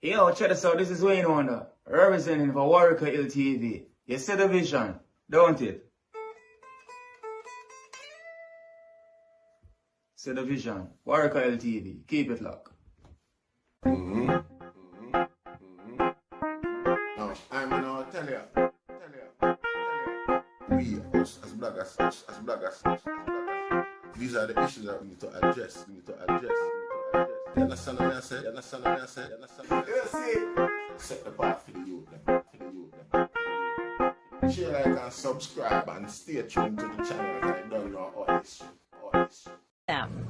Yo, check this out. This is Wayne Wonder, representing for Warieka LTV. You see the vision, don't it? See the vision. Warieka LTV. Keep it locked. Now, I'm gonna tell you. We, us as bloggers, these are the issues that we need to address. You understand what I say? You see? Set the path for the youth. Share, like, and subscribe and stay tuned to the channel. I don't know all this.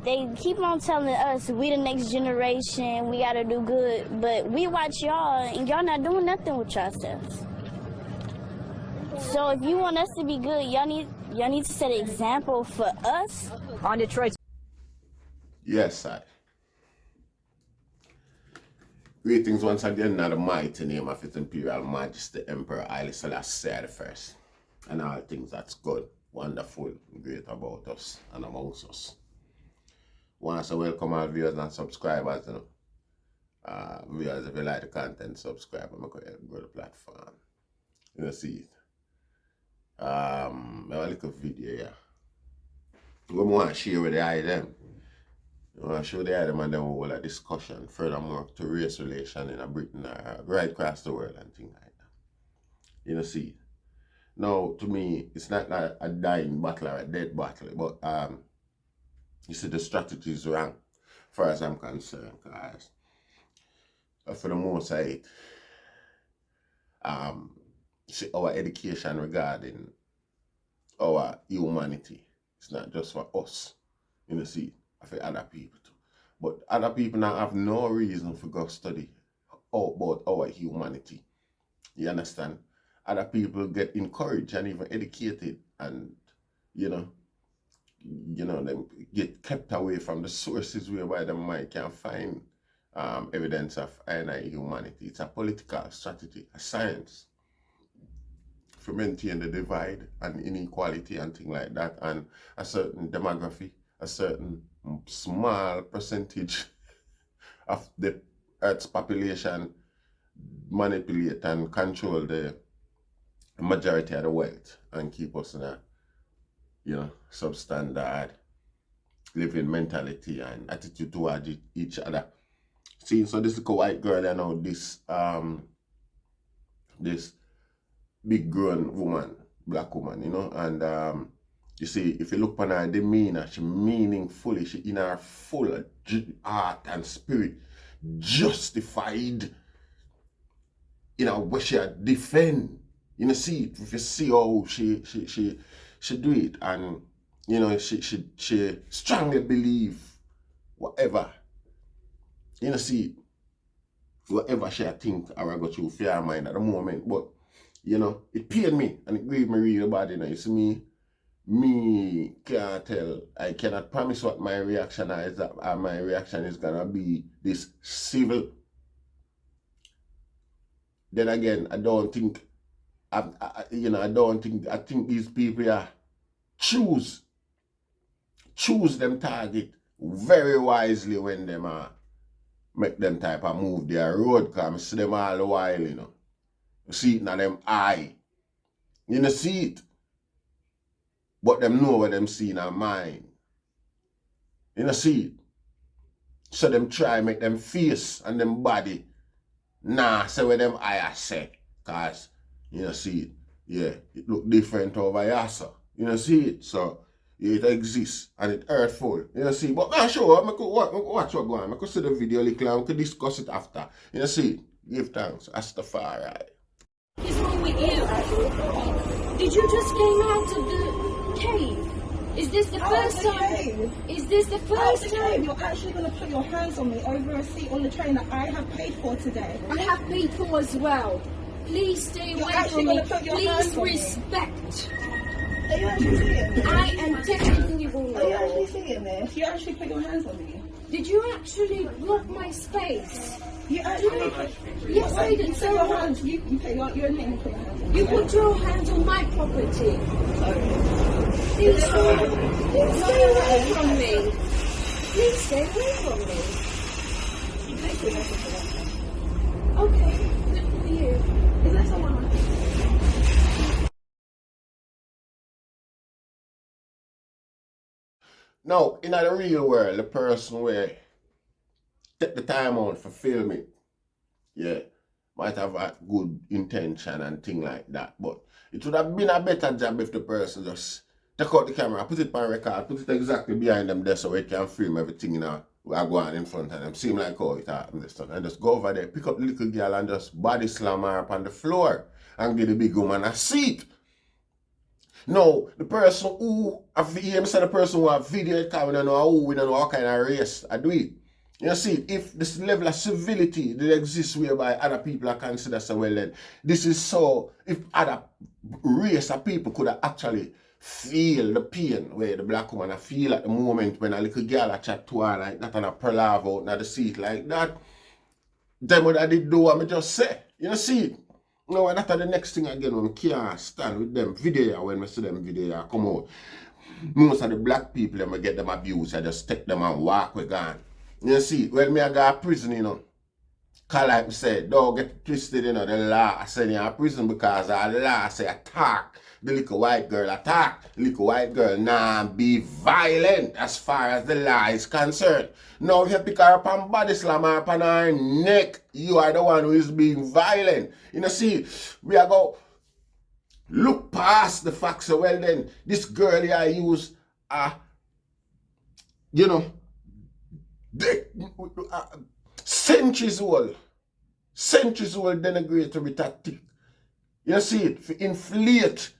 They keep on telling us we the next generation, we gotta do good, but we watch y'all and y'all not doing nothing with yourselves. So if you want us to be good, y'all need to set an example for us. On Detroit. Yes, I. Greetings once again in the mighty name of His Imperial Majesty Emperor Haile Selassie I, and all things that's good, wonderful, great about us and amongst us. Want to welcome our viewers and subscribers. Viewers, if you like the content, subscribe and go to the platform. You know, see it. I have a little video here. We want to share with the item. I want to show the item and then we'll have a discussion furthermore to race relation in Britain right across the world and things like that. You know, see it. Now, to me, it's not like a dying battle or a dead battle, but you see the strategy is wrong, as far as I'm concerned, because for the most part, see our education regarding our humanity, it's not just for us, you know, see, for other people too. But other people now have no reason for go study about our humanity. You understand? Other people get encouraged and even educated, and you know, them get kept away from the sources whereby them might can find evidence of humanity. It's a political strategy, a science for maintain the divide and inequality and things like that, and a certain demography, a certain small percentage of the Earth's population manipulate and control the majority of the wealth and keep us in a, substandard living mentality and attitude towards each other. See, so this little white girl, this big grown woman, black woman, and you see, if you look upon her demeanor, she meaningfully, she in her full heart and spirit, justified, what she defend. See, if you see how she do it, and she strongly believe whatever, see, whatever she think or go through fear mind at the moment, but it pained me and it grieved me really bad. You see, me can't tell. I cannot promise what my reaction is. My reaction is gonna be this civil. Then again, I think these people are choose them target very wisely when them make them type of move their road, because I see them all the while, You see it in them eye. You see it. But them know what them see in their mind. See it. So them try make them face and them body. Nah, say what them eye say. Cause see it. Yeah, it look different over here, so. See it. So yeah, it exists and it hurtful. See, but man, sure, I could watch what going on. I could see the video little and we could discuss it after. See it. Give thanks. Rastafari. What's wrong with you? Did you just came out of the cave? Is this the first time? Is this the first time? You're actually going to put your hands on me over a seat on the train that I have paid for today. I have paid for as well. Please stay away from me. Please respect. Are you actually seeing this? I am telling you all. Are you actually seeing this? You actually put your hands on me. Did you actually block my space? You actually Yes, I did. So your hands, you put your name put your hands on me. You put your hands on my property. Please stay away from me. Please stay away from me. Now, in the real world, the person where take the time out for filming, yeah, might have a good intention and thing like that. But it would have been a better job if the person just take out the camera, put it on record, put it exactly behind them there so they can film everything I go on in front of them. Seem like how it happens, and just go over there, pick up the little girl and just body slam her up on the floor and give the big woman a seat. No, the person who the person who have video it, we don't know who, we don't know what kind of race I do it. You see, if this level of civility that exists whereby other people are considered so well, then this is so, if other race of people could have actually feel the pain where the black woman feel at the moment when a little girl a chat to her like that and a palaver out in the seat like that, them what I did do what I just say. You see, no, and after the next thing again when I can't stand with them video, when we see them video come out, most of the black people them get them abused, I just take them and walk with gone. You see, when me I go to prison, you know, cause like I said, don't get twisted, you know, the law I send you to prison because the law say attack. The little white girl attack. The little white girl nah be violent as far as the law is concerned. Now if you pick her up and body slam her up on her neck, you are the one who is being violent. You know, see, we are go look past the facts. So well then, this girl here used you know, centuries old denigratory tactic. You see it, to inflate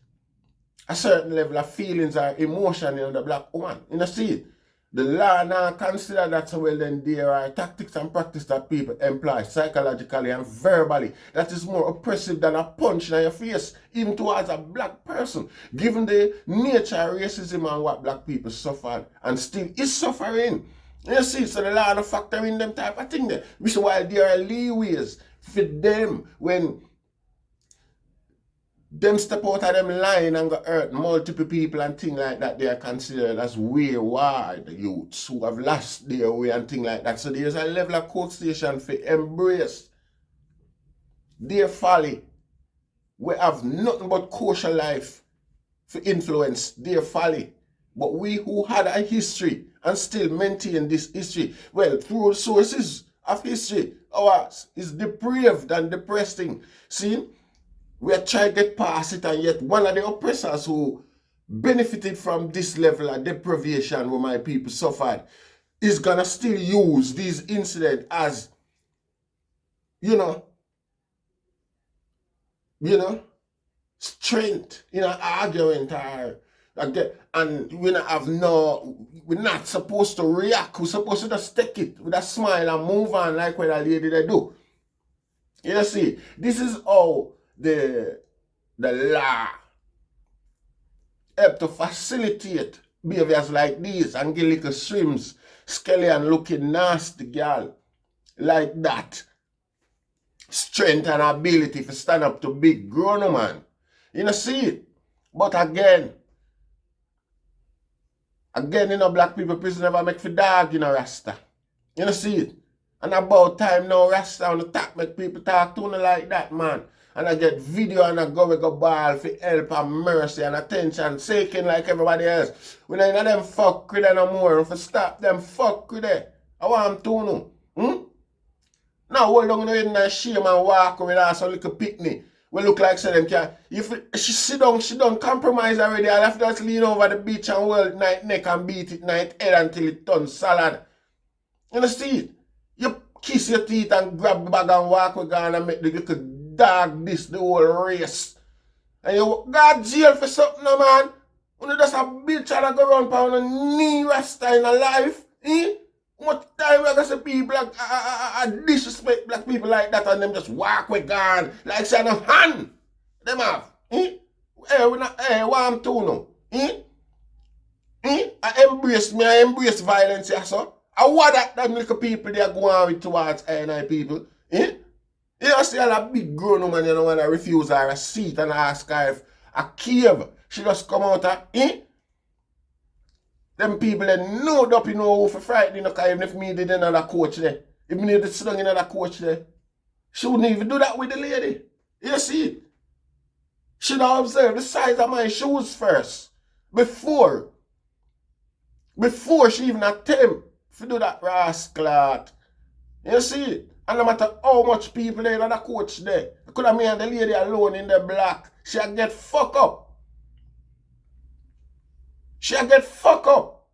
a certain level of feelings or emotion in the black woman. You see it. The law now consider that so well then there are tactics and practice that people employ psychologically and verbally that is more oppressive than a punch in your face, even towards a black person, given the nature of racism and what black people suffered and still is suffering. You see, so the law don't factor in them type of thing there. Which is why there are leeways for them when them step out of them line and go hurt multiple people and things like that. They are considered as wayward youths who have lost their way and things like that. So there's a level of coaxation for embrace their folly. We have nothing but kosher life for influence their folly. But we who had a history and still maintain this history, well, through sources of history, ours is depraved and depressing. See, we are trying to get past it, and yet one of the oppressors who benefited from this level of deprivation where my people suffered is gonna still use these incidents as, you know, strength in an argument or again, and we're not supposed to react. We're supposed to just take it with a smile and move on like what a lady they do. You see, this is how the law help to facilitate behaviors like these and get little swims, skelly and looking nasty girl like that. Strength and ability to stand up to big grown man. You know, see it. But again, you know, black people prison never make for dog, you know, Rasta. You know, see it. And about time now, Rasta on the top make people talk to me like that, man. And I get video and I go ball for help and mercy and attention, seeking like everybody else. We don't know them fuck with them no more. And for stop them fuck with them, I want them to know. Now hold on in the shame and walk with us a little picnic. We look like say them can. If she sit down, she don't compromise already. I'll have to just lean over the beach and hold night neck and beat it night head until it turns salad. You see it? You kiss your teeth and grab the bag and walk with God and make the little dog this the whole race. And you got jail for something, no, man. When you just a bitch and go around for a knee Rasta in a life, What time we gonna see people disrespect black people like that and them just walk with God like say no hand them have. Hey, we not what I'm to now. I embrace violence, yeah, so. I want that them little people they are going with towards NI people. You see a big grown woman, you know, when I refuse her a seat and ask her if a cave, she just come out of, Them people that know up, you know, for frightening, because even if me did another coach there, if me did sit down another coach there, she wouldn't even do that with the lady. You see it? She'd observe the size of my shoes first, before Before she even attempt to do that rascal. You see it? And no matter how much people there in the coach there, could have made the lady alone in the black. She'll get fucked up. She'll get fucked up.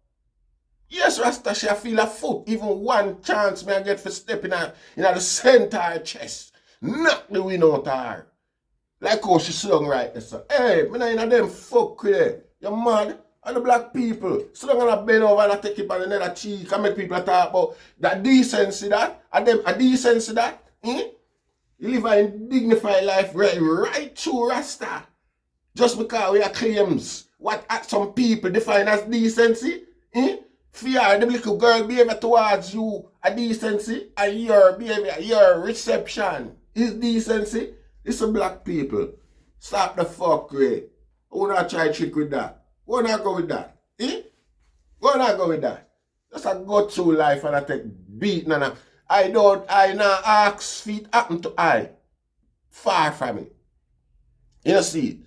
Yes, Rasta, she'll feel a foot. Even one chance me I get for stepping in the center of her chest. Knock the wind out of her. Like how she sung right there. So, hey, me not in them fuck with it. You're mad. And the black people. So they're gonna bend over and take it on another cheek and make people talk about that decency that. And them a decency that. You live a dignified life right through Rasta. Just because we have claims what some people define as decency. Fear the little girl behavior towards you a decency and your behavior, your reception is decency. It's a black people. Stop the fuck with. Who not try trick with that? Who not go with that? Who not go with that? Just a go through life and I take beating and I not ask feet happen to I. Far from it. You see?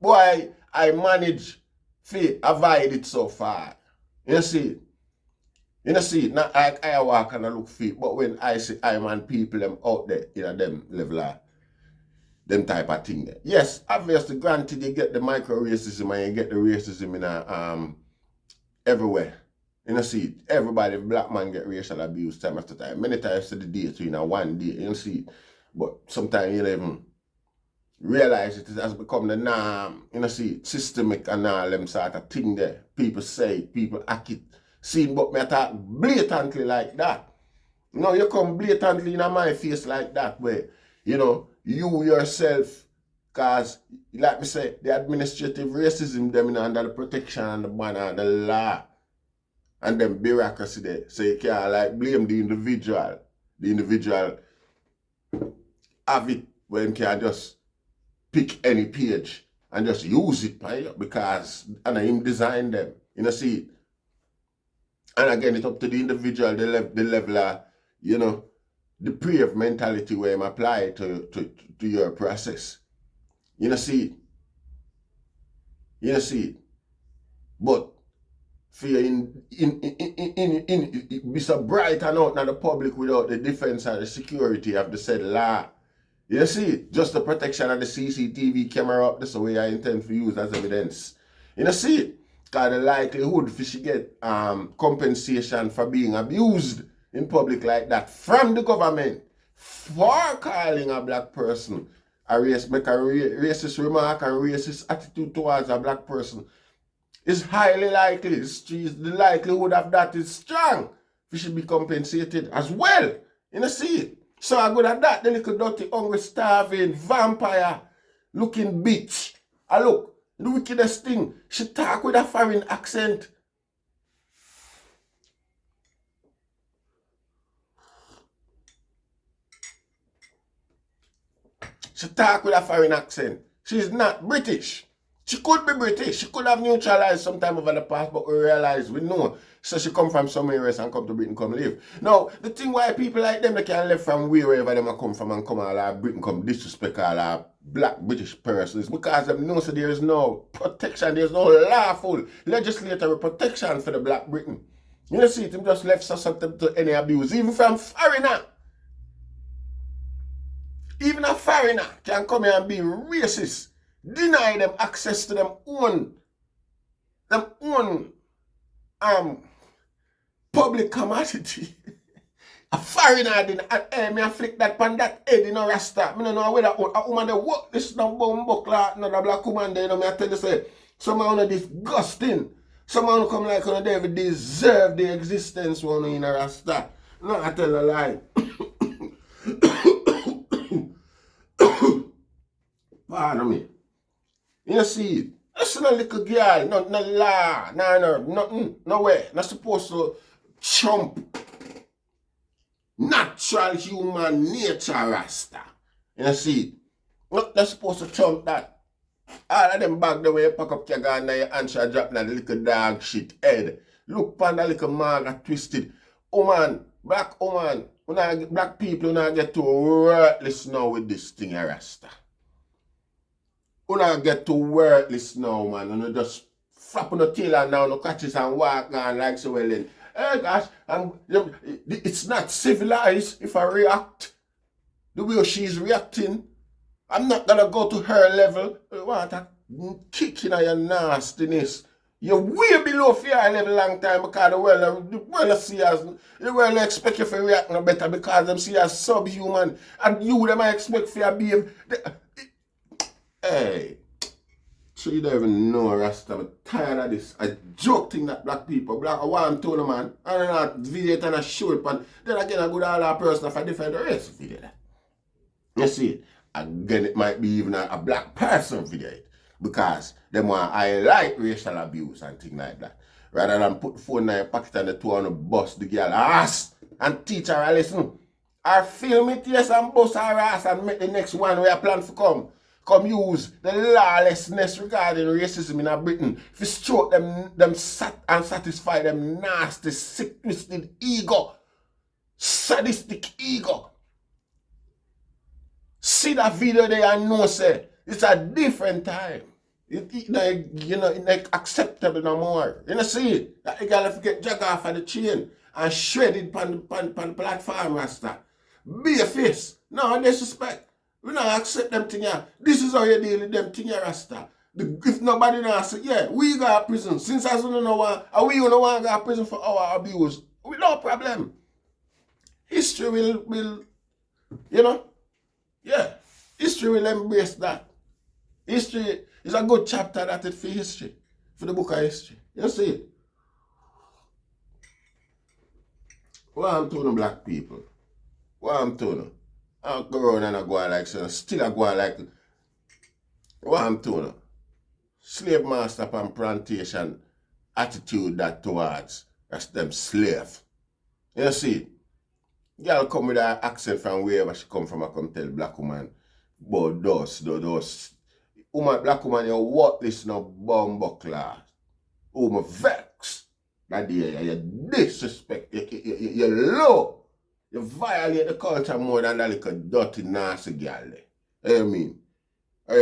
Boy, I manage to avoid it so far. You see? You see, not like I walk and I look fit, but when I see I man people them out there in them level of them type of thing there. Yes, obviously granted you get the micro racism and you get the racism in everywhere. You see, everybody, black man get racial abuse time after time. Many times to the day to one day, you see. But sometimes you don't even realize it has become the norm, you see, systemic and all them sort of thing there. People say it, people act it. Seen but me talk blatantly like that. You know, you come blatantly in my face like that where, you know, you yourself, cause like me say, the administrative racism them under the protection and the banner and the law and them bureaucracy there. So you can't like blame the individual. The individual have it when you can just pick any page and just use it because and him design them. You know, see it. And again, it's up to the individual, the level of, you know, the depraved mentality where him apply to your process. You know, see it. You know, see it. But for you be so bright and out in the public without the defense and the security of the said law. You see, just the protection of the CCTV camera up, that's the way I intend to use as evidence. You see it? Because the likelihood for she get compensation for being abused in public like that from the government for calling a black person make a racist remark and racist attitude towards a black person is highly likely. The likelihood of that is strong. We should be compensated as well. You see it? So I go at that, the little dirty, hungry, starving, vampire looking bitch. I look, the wickedest thing, she talk with a foreign accent. She talk with a foreign accent. She's not British. She could be British. She could have neutralized sometime over the past, but we realize, we know. So she come from somewhere else and come to Britain, come live. Now, the thing why people like them, they can live from wherever they come from and come all of Britain, come disrespect all our black British persons, because they know so there is no protection, there is no lawful legislatory protection for the black Britain. You see, them just left susceptible to any abuse, even from foreigner. Even a foreigner can come here and be racist. Deny them access to them own public commodity. A foreigner didn't me flick that pan that head in a rasta. I don't know whether a woman they work this no bomb buckler, another black woman there, you know, me I tell you say, someone on disgusting. Someone come like on they deserve the existence one in a rasta. No, I tell a lie. Pardon me. You see it? That's not a little girl, no law, nothing, nowhere. Not supposed to chump natural human nature rasta. You see it? Not supposed to chump that. All of them bag the way you pack up your gun and your answer drop that little dog shit head. Look pan that little maga twisted. Woman, black woman, black people now get to worthless now with this thing rasta. You not get to worthless now, man, and you just flap on the tail and down the catches and walk on like so well then. Hey gosh, it's not civilized if I react the way she's reacting. I'm not gonna go to her level. What a kick in your nastiness. You're way below for your level long time because the world see us, the world expect you to react no better because them see you as subhuman and you them I expect for your behave. Hey, so you don't even know Rasta. I'm tired of this. I joke thing that black people, black, I want to know man, I don't know, video it and I show it, but then again I go to all our person of a different race video that. You see it? Again, it might be even a black person video it. Because them want to highlight racial abuse and things like that. Rather than put the phone in your pocket and the two on the bus, the girl ass and teach her a lesson. Or film it, yes, and bust her ass and make the next one where I plan to come. Come use the lawlessness regarding racism in Britain. If you stroke them and satisfy them nasty, sick, twisted ego. Sadistic ego. See that video there and know say it's a different time. It's not acceptable no more. You know see it? That the girl have to get jack off of the chain and shredded on the platform, Rasta. Be a face. No disrespect. We don't accept them thing here. This is how you deal with them thing here, Rasta. If nobody knows say, yeah, we go to prison. Since I don't know one, and we don't want to go to prison for our abuse. We no problem. History will you know. Yeah, history will embrace that. History is a good chapter that it for history, for the book of history. You see it? What I'm telling black people, what I'm telling, I go around and I go on like so, still I go on like, what I'm telling, slave master and plantation attitude that towards that's them slave. You see it? Girl come with her accent from wherever she come from, I come tell black woman, but those. Black woman, you're worthless no bumbuckler. My vex. That day, you disrespect, you low. You violate the culture more than that little dirty, nasty girl there. I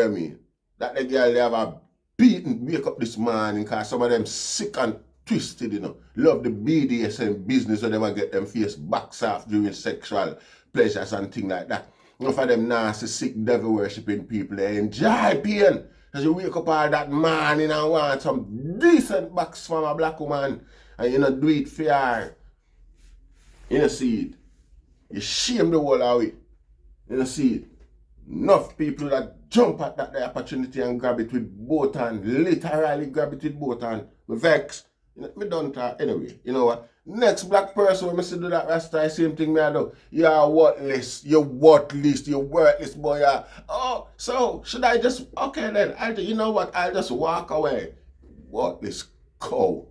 mean? That the girl they have a beaten, wake up this morning because some of them sick and twisted, you know. Love the BDSM business so they might get them face backs off during sexual pleasures and things like that. Enough of them nasty, sick, devil worshipping people, they enjoy pain. Because you wake up all that morning and want some decent backs from a black woman and you know do it for her. You know see it. You shame the whole of it. You know see it. Enough people that jump at that the opportunity and grab it with both hands. Literally grab it with both hands. Me vex. You know, me don't talk anyway. You know what? Next black person when me see do that Rasta, same thing me I do. You are worthless. You're worthless. You're worthless, boy. Oh, so should I just okay then? You know what? I'll just walk away. Worthless cow.